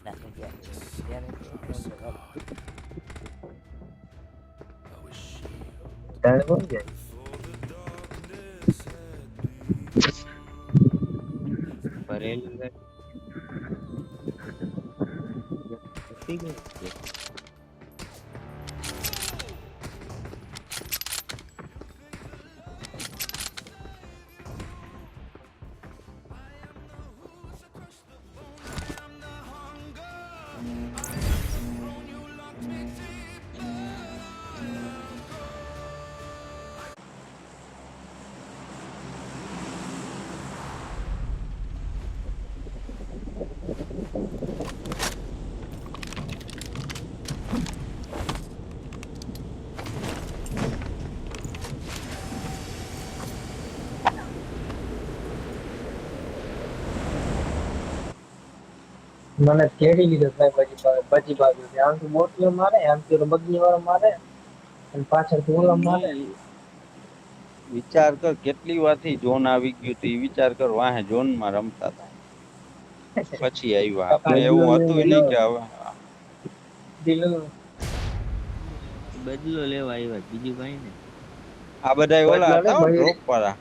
નાખી ગયા તારે કોણ જાય ભરેલું છે પતી ગયું છે. મને કેડી લીધો પછી બાજુ આમથી મોટીઓ મારે આમથી ઓલો બગી વાળો મારે અને પાછળથી ઓલો મારે વિચાર કર કેટલી વારથી જોન આવી ગયું તું ઈ વિચાર કર વાહે જોન માં રમતા હતા પછી આવ્યા આપણે એવું હતું નહીં કે હવે દિલો બદલો લેવા આવ્યા બીજું કઈ ને આ બધા ઓલા બદલો હતા ને ડ્રોપ વાળા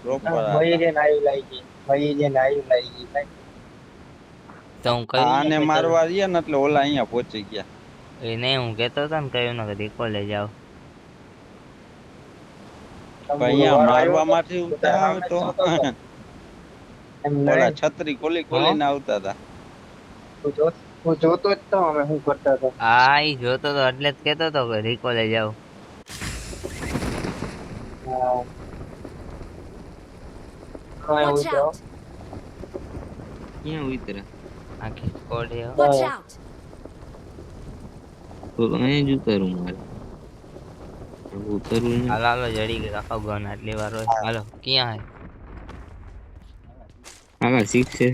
હતા મયુરીને આવી લાગી ગઈ મયુરીને આવી લાગી ગઈ ભાઈ તો હું કઈ આને મારવા રહ્યા ને એટલે ઓલા અહીંયા પહોંચી ગયા એ નહીં હું કહેતો હતો ને કયું ને કદી કોલેજ આવ અહીંયા મારવા માટે ઉતા આવે તો એમ ઓલા નહીં છત્રી ખોલી ખોલીને આવતા હતા હું જોતો જ તો અમે શું કરતા હતા હા ઈ જોતો તો એટલે જ કહેતો તો કે રિકોલે જાવ Watch out! ક્યાં ઉતરા આખી સ્કોડ હે Watch out! તો અહીં જ ઉતારું મારે ઉતરવું નહીં હાલો હાલો જડી ગયો આખો ગન આટલી વાર હોય હાલો ક્યાં હે આગળ શીખશે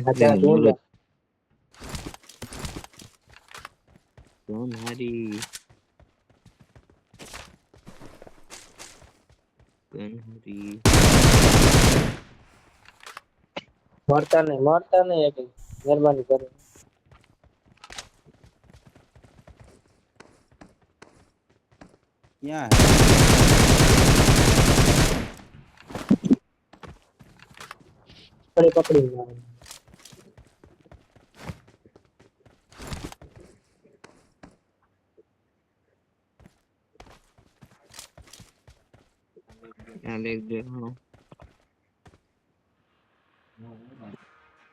જોન હારી ગન હારી મરતા નહીં એક મહેરબાની કરો ક્યાં પકડી મારે હે લેગ દે હા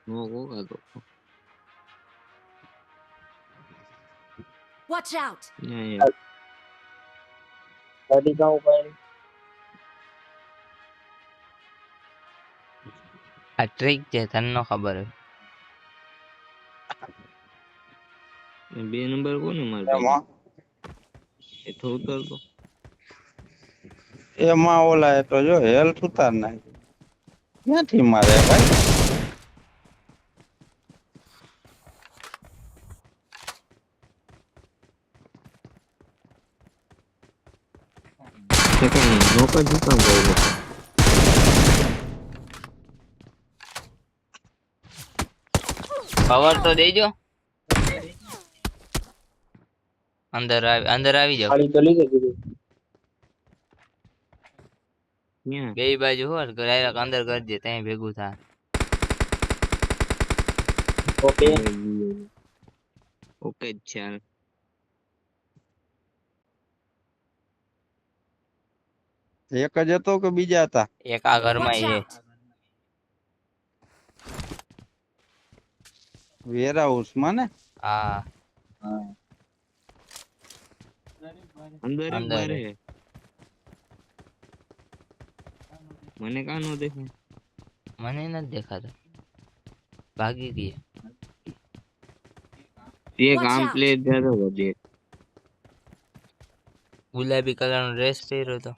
નો હોગા તો Watch out! ન્યા ગાડી કાઉ પાડી આ ટ્રીક છે તને નો ખબર હોય બે નંબર કોને મારે એ તો ઉતરતો એમાં ઓલા એ તો જો હેલ્થ ઉતાર નાખી ક્યાંથી મારે ભાઈ કવર તો દેજો અંદર આવી જાવ ગાડી તો લીધે કીધું બે બાજુ હોય ડાયરેક્ટ અંદર કરજે ત્યાં ભેગું થાય ઓકે ઓકે ચાલ એક જ હતો કે બીજા હતા એક આ ઘરમાં Watch છે out! વેર હાઉસ માં ને હા અંદર અંદર બારે મને કા નો દેખાય મને નથી દેખાતો ભાગી ગઈ એક Watch આમ out. પ્લે જતો વધે ગુલાબી કલર નો ડ્રેસ પહેર્યો તો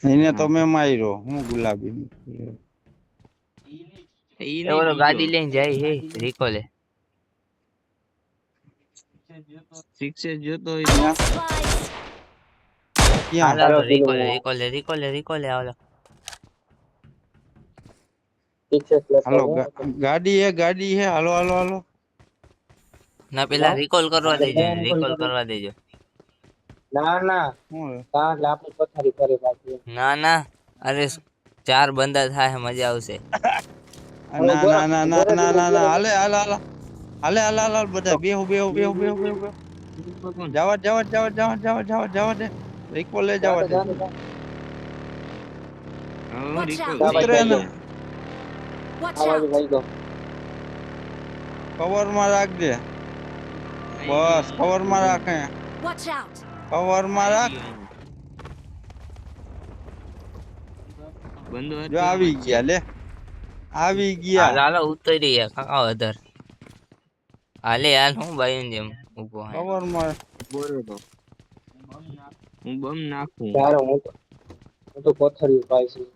એને તો મેં માર્યો હું ગુલાબી એ ઓલો ગાડી લઈને જાય હે રિકોલે શિક્ષે જોતો I got supplies! ક્યાં હાલો રિકોલે આવો હાલો ગાડી હે હાલો હાલો હાલો ના પેલા રિકોલ કરવા દેજો રિકોલ કરવા દેજો ના ના શું હે? તા એટલે આપણી પથારી ફરે પાછી ના ના અરે 4 બંદા થાય મજા આવશે ના ના ના ના ના ના ના હાલે હાલે હાલે હાલે હાલે હાલે બધા બેહો બેહો બેહો બેહો બેહો જવા દે રિકો લે જવા દે Watch out. ઉતરે ને Watch આ બાજુ out. ભાઈ ગયો કવર માં રાખજે બસ કવર માં રાખે Watch out. કવર માં રાખ બંદો જો આવી ગયા લે આવી હાલ ગયા હાલો ઉતરી ગયા કાકા અધર હાલે હાલ હું બાઈન જેમ ઊભો હે કવર માં બોલો તો હું બમ નાખું ત્યારે હું તો પથારી પાઈ છું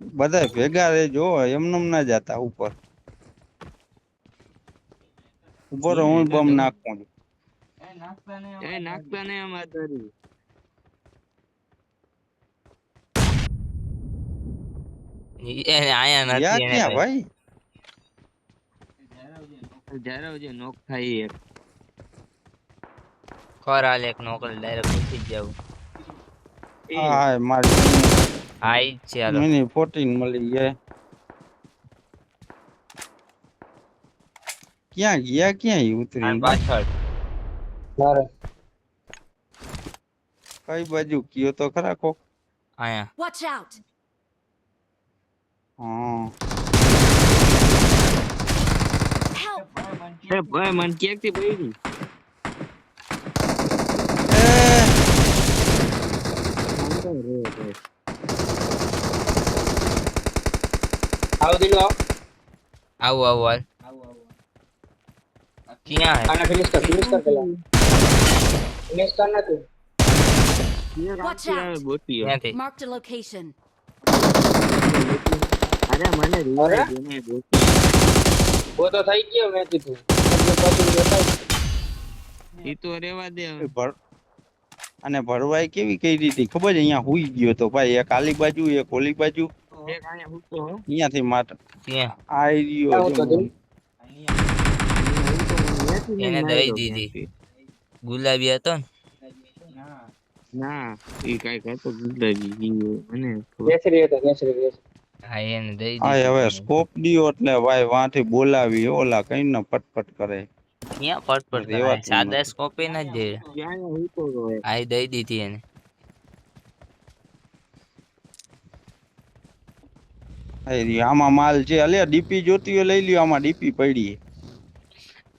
બધા ભેગા રહેજો એમનેમ ના જાતા ઉપર ઉપર હું બમ નાખું છું. એ નાખતા ને આમ અધરી એને આયા યા નથી ક્યાં ભાઈ જ્યારે નોક થાય એક ખરા લેક નોકલ ડાયરેક્ટ ઉઠી જ જાવ હા મારી આઈ જ છે હાલો મિની 14 મળી ગયા ક્યાં ગયા ક્યાં ઈ ઉતરી અને પાછળ મારે કઈ બાજુ કયો તો ખરા કોક Watch out. હા Help. એ ભાઈ મન કેક થી પડી આવો દિલો આવું આવું હાલ ક્યાં હે આને ફિનિશ કર પેલા ફિનિશ કર ના તું Watch out. ક્યાંથી Marked a location. અરે મને અરે? ગોતી વો તો થઈ ગયો મેં કીધું એટલે પાછું બતાવ. ઈ તો રેવા દે એ ભર અને ભરવાઈ કેવી કઈ રીતે ખબર છે અહીંયા હુઈ ગયો તો ભાઈ એક આલી બાજુ એક ઓલી બાજુ એક આયા હું તો અહીંયાથી માટ ત્યાં આઈ રહ્યો આવો તો છે. એને દઈ દીધી ગુલાબી હતો ને ના એ કઈ હતો ગુલાબી મને કેસરી હતો કેસરી હા એને દઈ આ દીધી હવે સ્કોપ દીયો એટલે ભાઈ વાંથી બોલાવી ઓલા કઈ ન પટપટ કરે ક્યાં પટપટ કરે રેવાતું સાદા નથી. સ્કોપે ન જ દે આ દઈ દીધી એને એ રહ્યો. આમાં માલ છે અલે ડીપી જોતી હોય લઈ લ્યો આમાં ડીપી પડી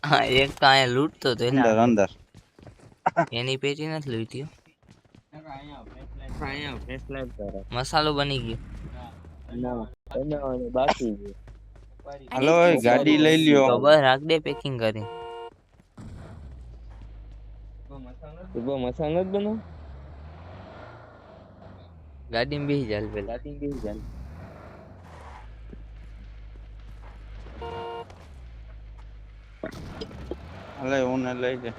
હા એક તો અહીંયા લૂંટતો તો અંદર એના અંદર એની પેટી નથી લૂંટ્યો મસાલો બની ગયો હાલો એ ગાડી લઈ તો લ્યો બસ રાખ દે પેકિંગ કરી મસાલો જ બનો ગાડીમાં બેસી ચાલ પેલા હાલે હું ને લઈ લે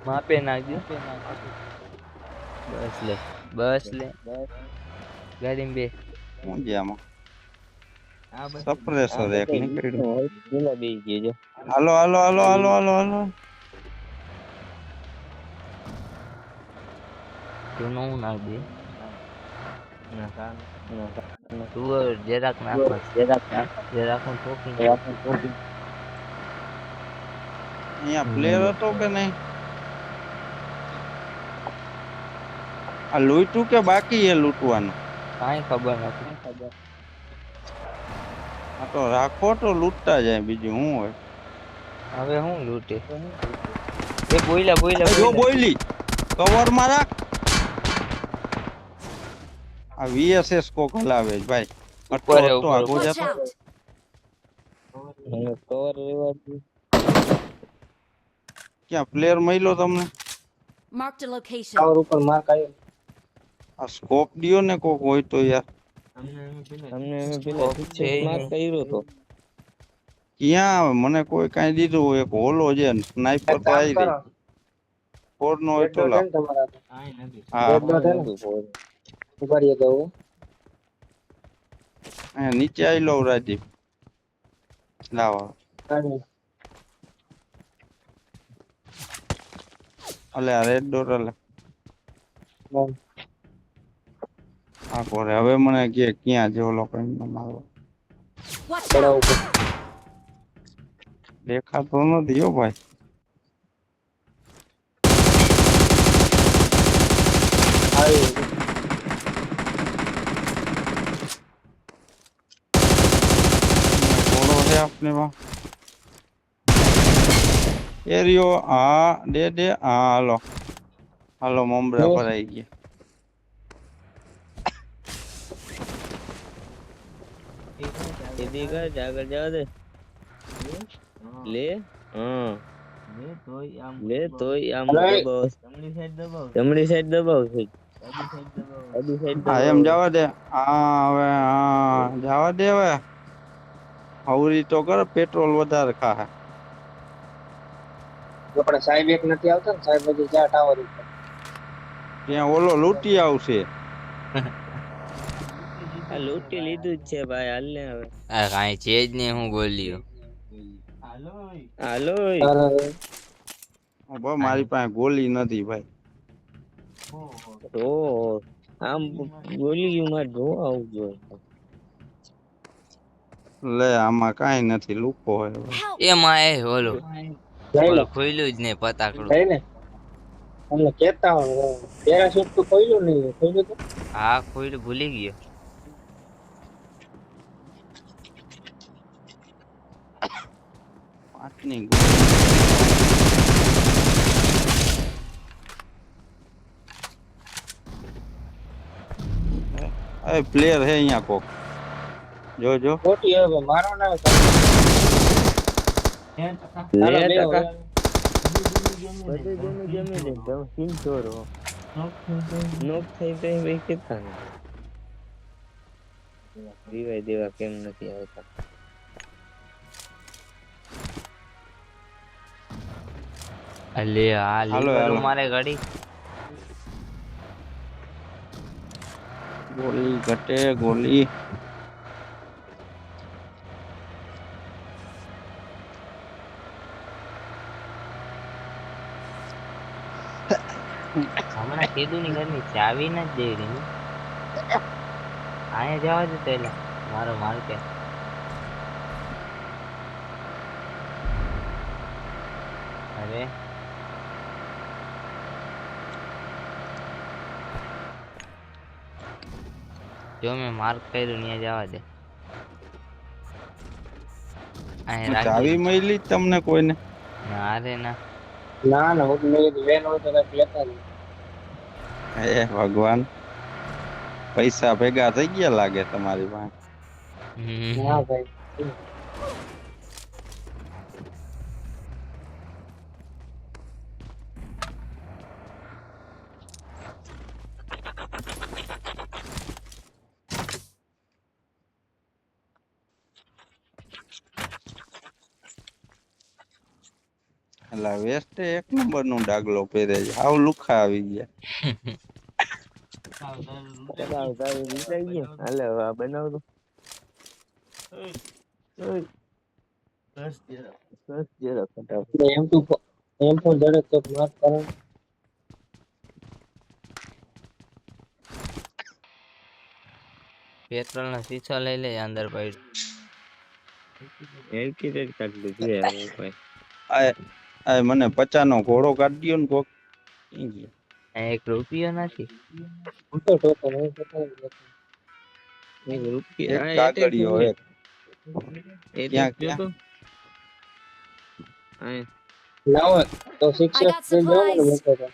માપે નાખજો બસ લે ગાડીમાં બે હું છે આમાં સપ્રેસર એક નીકળ્યું હાલો હાલો હાલો હાલો હાલો હાલો તું નું નાખ દે તું જરાક નાખ જરાક હું ઠોકી અહીંયા પ્લેયર હતો કે નહીં આ લૂંટ્યું કે બાકી એ લૂંટવાનું કાંઈ ખબર નથી આ તો રાખો તો લૂંટતા જાય બીજું શું હોય હવે હું લૂંટે એ બોયલા જો બોયલી કવર માં રાખ આ વીએસએસ કોક હલાવે છે ભાઈ અટકો ઉપર અટકો આગો Watch જતો out. ક્યાં પ્લેયર મળ્યો તમને Marked a location. ટાવર ઉપર માર્ક આવ્યો આ સ્કોપ દિયો ને કોક હોય તો યાર ક્યાં મને કોઈ કાંઈ દીધું હોય એક હોલો છે સ્નાઈપર તો આવી રહી ફોર નો હોય તો લાવ તમારા હા ઉભા રહીએ તો અહીંયા નીચે આવી લો રાજીવ લાવો અને અલે આ રેડ ડોર અલે બસ. આ કોરે હવે મને કે ક્યાં છે ઓલો કઈ મારો Watch પડા out! ઉપર દેખાતો નથી હો ભાઈ આવી ઘોડો છે આપને માં એરિયો હા દે હા હાલો હાલો મમરા બસ. ભરાઈ ગયા સીધી કર આગળ જવા દે લે હા લે તોય આમ અરે. દબાવ જમણી સાઈડ દબાવ છે ડાબી સાઈડ હા એમ જવા દે હા હવે હા જવા દે હવે હવરી તો કર પેટ્રોલ વધારે ખા આપણે સાહેબ એક નથી આવતા ને સાહેબ હજી જ્યાં ટાવર ઉપર ત્યાં ઓલો લૂંટી આવશે આ લૂંટી લીધું જ છે ભાઈ હાલ ને હવે આ કાંઈ છે જ નહીં હું બોલ્યો હાલો તારે મારી પાસે ગોલી નથી ભાઈ તો આમ બોલી ગયું મારે જોવા આવું જોઈએ લે આમાં કાઈ નથી લૂકો હોય હવે. Help! એમાં એ ઓલો લઈ લો ખોલ્યું જ ને પતાકડું લઈ ને અમને કેતા હોય પેરાશૂટ તો ખોલ્યું નહીં ખોલ્યું તો હા ખોલ્યું ભૂલી ગયો પાંચની ગોળી એ પ્લેયર હે અહીંયા કોક જો જો ખોટી હવે મારો ના લે ટકા બધું જમી લે તમે સીન ચોરો નોક થઈ તો ભાઈ કેતા ને દીવાય દેવા કેમ નથી આવતા અલે આ હાલો, લીવર હાલો. મારે ગાડી ગોળી ઘટે ગોળી હમણાં કીધું ની ઘરની ચાવી ન જ દઈ રહી અહીંયા જવા દે પેલા મારો માલ કે અરે જો મેં માર્ક કર્યું ત્યાં જવા દે અહીંયા ચાવી રાખી મળી તમને કોઈને ના રે ના ના ના હું મેં કીધું વેન હોય તો કઈક લેતા નહીં હે ભગવાન પૈસા ભેગા થઈ ગયા લાગે તમારી પાસે ના ભાઈ એટલે વેસ્ટ એક નંબર નું ડાગલો પહેરે છે હાવ લુખા આવી ગયા હાલે હવે આ બનાવ તો એમ તો જડે તો માર કારણ પેટ્રોલ નો શીશો લઈ લે અંદર પડ્યું એલટીરેટ કાઢી લીધી ભાઈ આ મને 50 નો ઘોડો કાઢી દ્યો ને કોક એક રૂપિયો નથી હું તો ટોકો નહીં પતા એક એક રૂપિયો કાગળિયો એક ક્યાં ક્યાં લાવો તો I got શિક્ષક લઈ જાવ ને supplies. મૂકો તો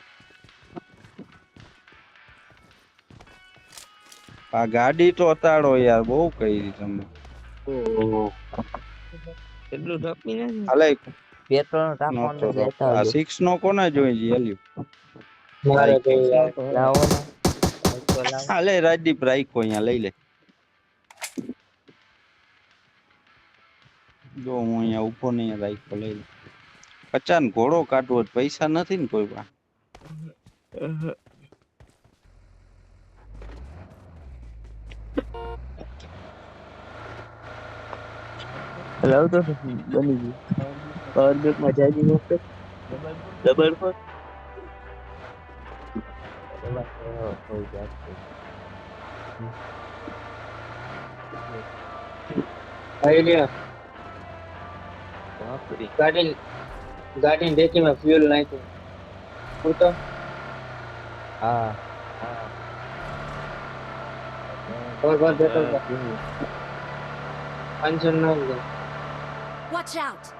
આ ગાડી તો અતાડો યાર બહુ કરી તમે કેટલું ઠપી નથી હાલે પેટ્રોલ નો નો ટાંકો તો લેતા આ 6 નો કોને જોઈ છે હેલ્યું મારે તો લાવો ને તો લાવો હાલે રાજદીપ રાખ્યો અહીંયા લઈ લે જો હું અહીંયા ઉભો નહીં રાખ્યો લઈ લે 50 ને ઘોડો કાઢવો છે, પૈસા નથી ને કોઈ પાસે લાવ તો બની ગયું પાવર બેક માં ચાર્જિંગ વખતે ડબલ ફોર આઈડિયા ગાડી ગાડી ડેકીમાં ફ્યુલ નાખ્યું હું તો હા ખબર પેટ્રોલ અંજન ના લે Watch out!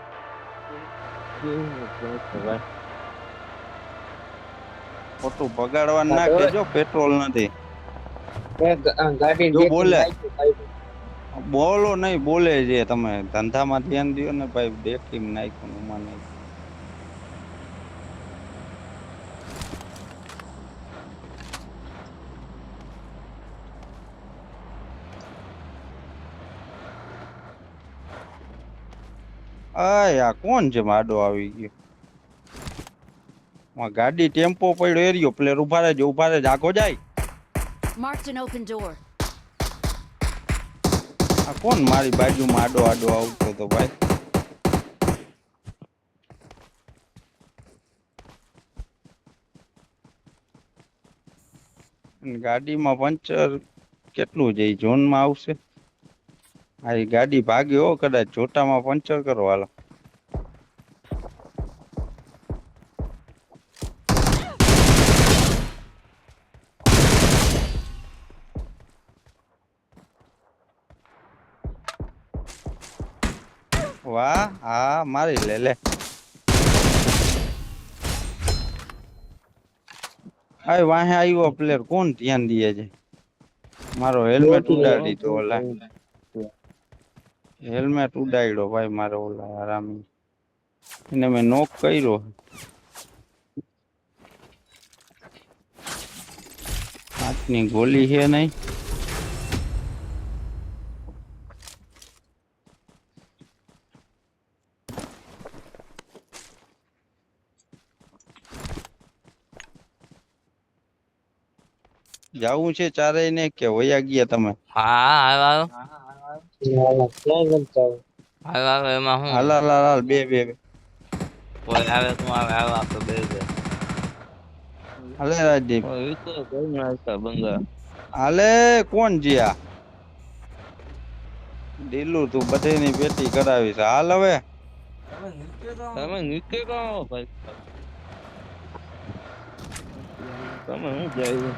ખોટું બગાડવા ના કેજો પેટ્રોલ નથી ગાડી જો બોલે. નાખ્યું બોલો નહીં બોલે છે તમે ધંધામાં ધ્યાન દો ને ભાઈ દેખી નાખ્યું ઉમાં નાખ્યું આ કોણ છે માડો આવી ગયો ગાડી ટેમ્પો પડ્યો એરિયો પ્લેયર ઉભા રહેજો આખો જાય Marked an open door. આ કોણ મારી બાજુમાં આડો આવતો તો ભાઈ ગાડીમાં પંચર કેટલું છે ઝોનમાં આવશે આ ગાડી ભાગ્યો કદાચ જોટામાં પંચર કરો હાલો વાહ હા મારી લે આ વાહે આવ્યો પ્લેયર કોણ ધ્યાન દે છે મારો હેલ્મેટ ઉડાડી દીધો ઓલા હેલ્મેટ ઉડાડ્યો ભાઈ મારો ઓલા આરામી એને મેં નોક કર્યો હાથની ગોલી છે નહીં જાવું છે ચારેય ને કે વયા ગયા તમે હા આવ્યો ક્યાં ગમતા આવ્યો એમાં હું હાલ બે કોઈ આવે તું આવે આપણે બે હાલે રાજદીપ કોઈ ના આવતા બંગા હાલે કોણ જીયા ડીલું તું બધેની પેટી કરાવીશ હાલ હવે તમે નીચે કહો ભાઈ તમે હું જાય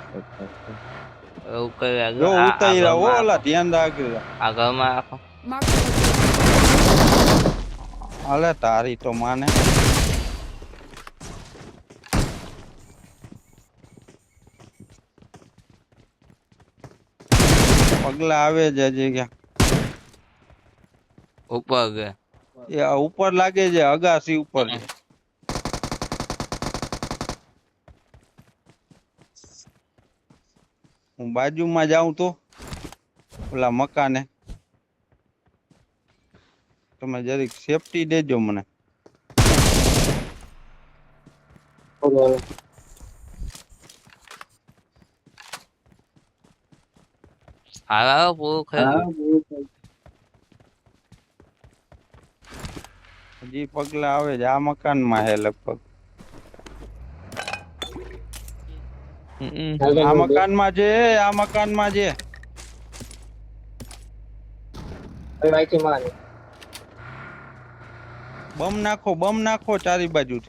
એવું કઈ જો ઉતાર્યા હો ઓલા ધ્યાન રાખજો આ ઘરમાં રાખો Marked a location. હાલે તારી તો માને પગલા આવે છે હજી ક્યાં ઉપર ગયા એ આ ઉપર લાગે છે અગાસી ઉપર છે હું બાજુમાં જાઉં તો ઓલા મકાને તમે જરીક સેફટી દેજો મને આવ્યો પૂરું ખાઈ હજી પગલા આવે છે આ મકાનમાં હે લગભગ આ મકાનમાં છે અહીંથી મારે બમ નાખો ચારી બાજુ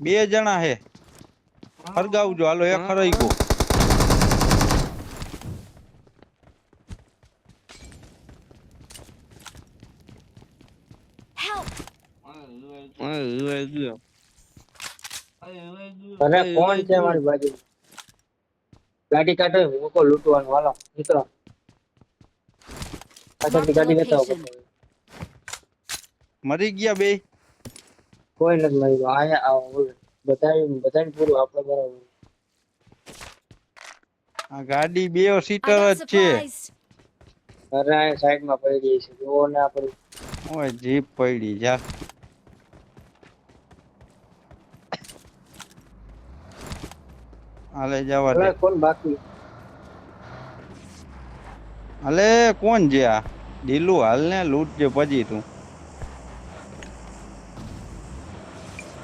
બે જણા હે હરગાવજો હાલો એક હરાઈ ગયો Help! અરે કોણ છે મારી બાજુ ગાડી કાઢો મૂકો લૂંટવાનું હાલો નીકળો પાછળથી ગાડી લેતા આવો મરી ગયા બે કોઈ નથી મારી આયા આવો બધાને પૂરું આપણે બરાબર આ ગાડી બે I સીટર got જ છે supplies. અરે આ સાઈડમાં પડી ગઈ છે જોવો ને આપણે ઓય જીપ પડી જા હાલે જવા દે કોણ બાકી હાલે કોણ છે આ ઢીલું હાલ ને લૂટ જે પછી તું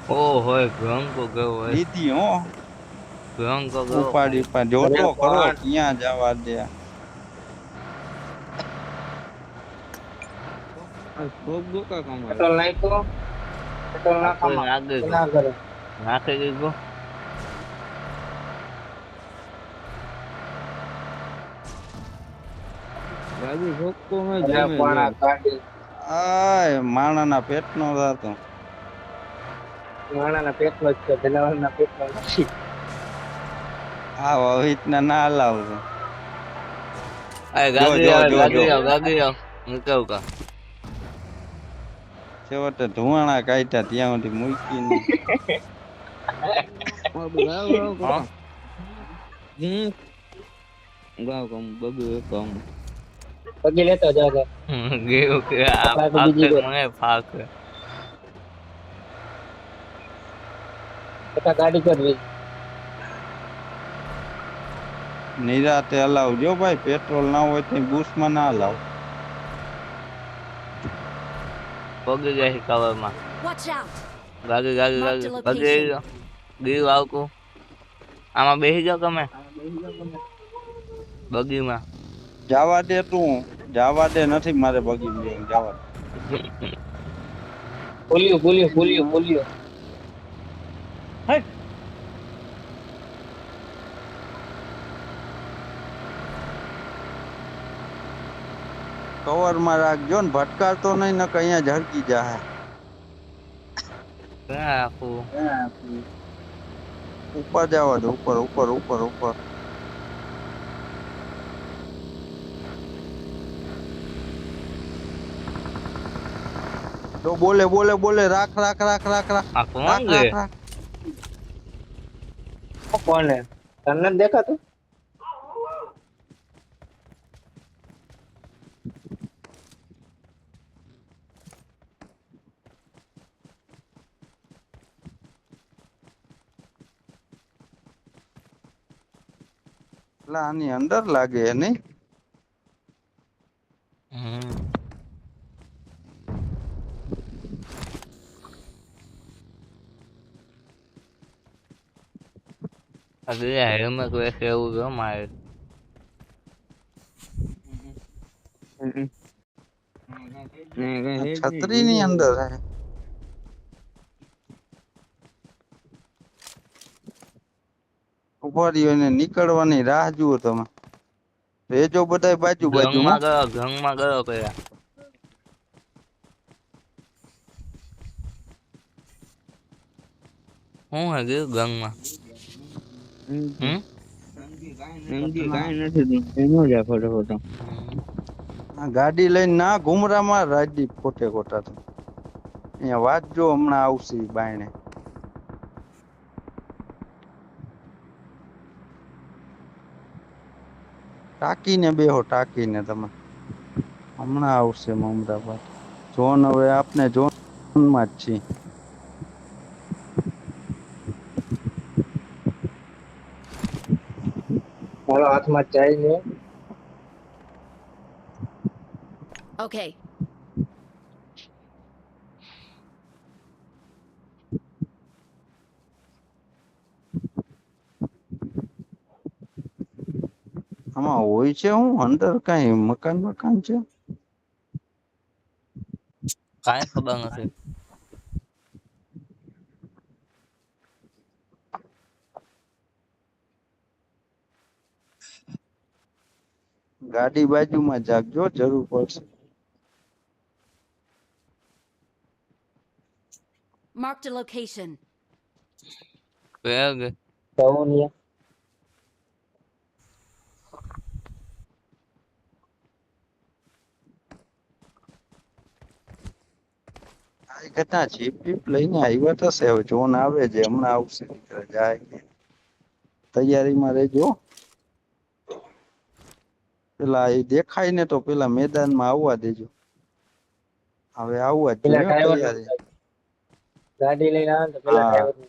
ઓ હોય ભયંકર ગયો હોય લીધી હો ભયંકર ગયો ઉપાડી ઉપાડી જોતો અરે કરો પણ ક્યાં જવા દે ખૂબ દુકા કમાય પેટ્રોલ નાખ્યો પેટ્રોલ કોઈ નાખામાં નાખે ના કરે નાખી દીધું ગાડી ભોગતો મેં અરે જમે પણ આ ગાડી આય માણાના પેટનો હતો માણાના પેટનો જ છે જનાવરના પેટનો નથી આ વહિતના ના લાવજો અરે જો ગાડી જો આવે જો જો ગાડી આવ હું કહું કા છેવટે ધુવાણા કાઢ્યા ત્યાં સુધી મૂકીને હા ગાવ કમ બગડ્યું કમ પગે લેતો જાજે ગયું કે આ આપણા તો ફાક બીજી વાર. મને ફાક બેટા ગાડી કરવી નિરાતે હલાવજો ભાઈ પેટ્રોલ ના હોય તો બુશમાં ના હલાવ પગી જાય છે કવરમાં Watch out! ગાડી ગાડી Mark the ગાડી પગી location. ગયું આવતું આમાં બેસી જાઓ તમે બગીમાં જવા દે તું જવા દે નથી મારે બગી જવા દે ભૂલ્યું કવર માં રાખજો ને ભટકાતો નહીં ને અહીંયા ઝડકી જાય ક્યાં આખું ઉપર જવા દે ઉપર ઉપર ઉપર ઉપર તો બોલે બોલે બોલે રાખ રાખ રાખ રાખ રાખ આ કોણ રાખ છે રાખ રાખ કોને તને નથી દેખાતું એટલે આની અંદર લાગે નહીં અરે હેલ્મેટ વેસે એવું ગયો મારે છત્રી ની અંદર હે ઉભા રહ્યો એને નીકળવાની રાહ જુઓ તમે રેજો બધાય બાજુ બાજુમાં ગંગમાં ગયો પેલા હું હે ગયું ગંગમાં આ ગાડી લઈને ના ઘુમરામાં રાજી ખોટે ખોટા તો અહીંયા વાંચજો હમણાં આવશે ઈ બાયણે ટાંકીને બેહો ટાંકીને તમે હમણાં આવશે મમરાબાદ જોન હવે આપને જોનમાં જ છીએ મારો હાથમાં જાય ને Okay. આમાં હોય છે હું અંદર કઈ મકાન મકાન છે કાંઈ ખબર નથી ગાડી બાજુમાં જાગજો જરૂર પડશે Marked a location. પેગ જવું આ ઘટના જીપ બીપ લઈને આવ્યા થશે હવે જોન આવે છે હમણાં આવશે નીકળે જાય કે તૈયારીમાં રહેજો પેલા એ દેખાય ને તો પેલા મેદાનમાં આવવા દેજો હવે આવવા જ પેલા જોઈએ ડ્રાઈવર તૈયારી ગાડી લઈને આવે તો પેલા હા. ડ્રાઈવર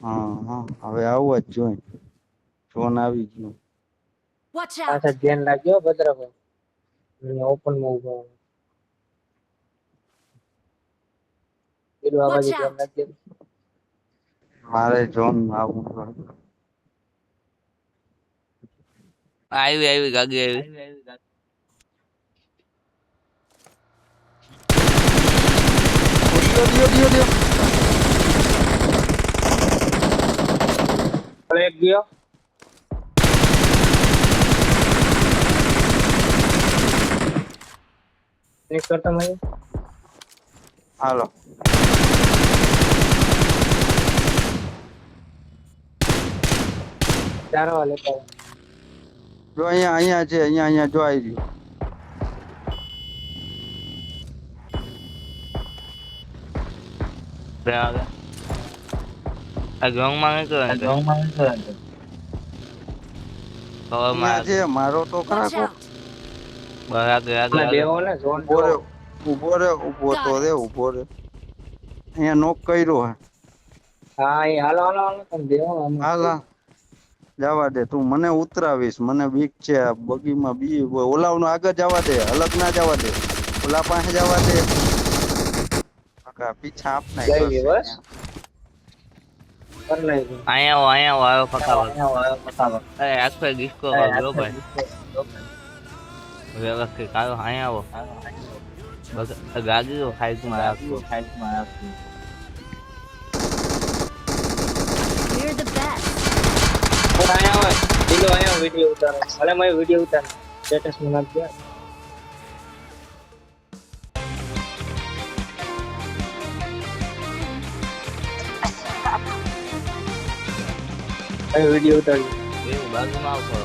હા હા હવે આવવા જ જોઈએ જોન આવી ગયું Watch out! પાછા ધ્યાન રાખજો ભદ્રભાઈ ઓપન માં ઉભા પેલું આ Watch બાજુ ધ્યાન out! રાખજે. મારે ઝોન માં આવવું પડે. આવી ગાડી આવી. દિયો. હવે એક ગયો એક કરતા મને હાલો ચારવા લેતા આવો. જો અહીંયા છે અહીંયા જો આવી રહ્યું. બરાબર. આ ગોંગ માં નહીં કરે. અહીંયા છે મારો તો ખરા Watch કોક. out! બરાબર આપણે બેહો ને ઝોન ઊભો રે ઊભો રે અહીંયા નોક કર્યો હે. હા એ હાલો તમે બેહો આમાં. હાલા જવા દે તું મને ઉતરાવીશ મને બીક છે આ બગીમાં બી ઓલાવનો આગળ જવા દે અલગ ના જવા દે ઓલા પાસે જવા દે કાકા પીછા આપના જય વિવસ કર નાખ્યું. અહીંયા આવો ફકાવો. પતાવો. અરે આખો ડિસ્કો કર્યો ભાઈ. વ્યવસ્થિત આવ્યો અહીંયા આવો. બસ ગાડી તો ખાઈમાં રાખો. We're the best. આયા હોય ઢીલો આયા વિડિયો ઉતારો ભલે મેં વિડિયો ઉતાર સ્ટેટસ માં નાખ દે આ વિડિયો ઉતારી એવું બાજુમાં આવતો.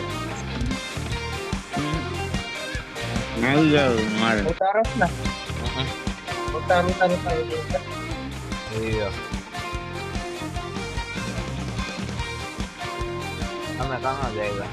આવી જાવ મારે. ઉતારો જ ને ઉતાર વિડિયો ઉતાર અમે કામ જાય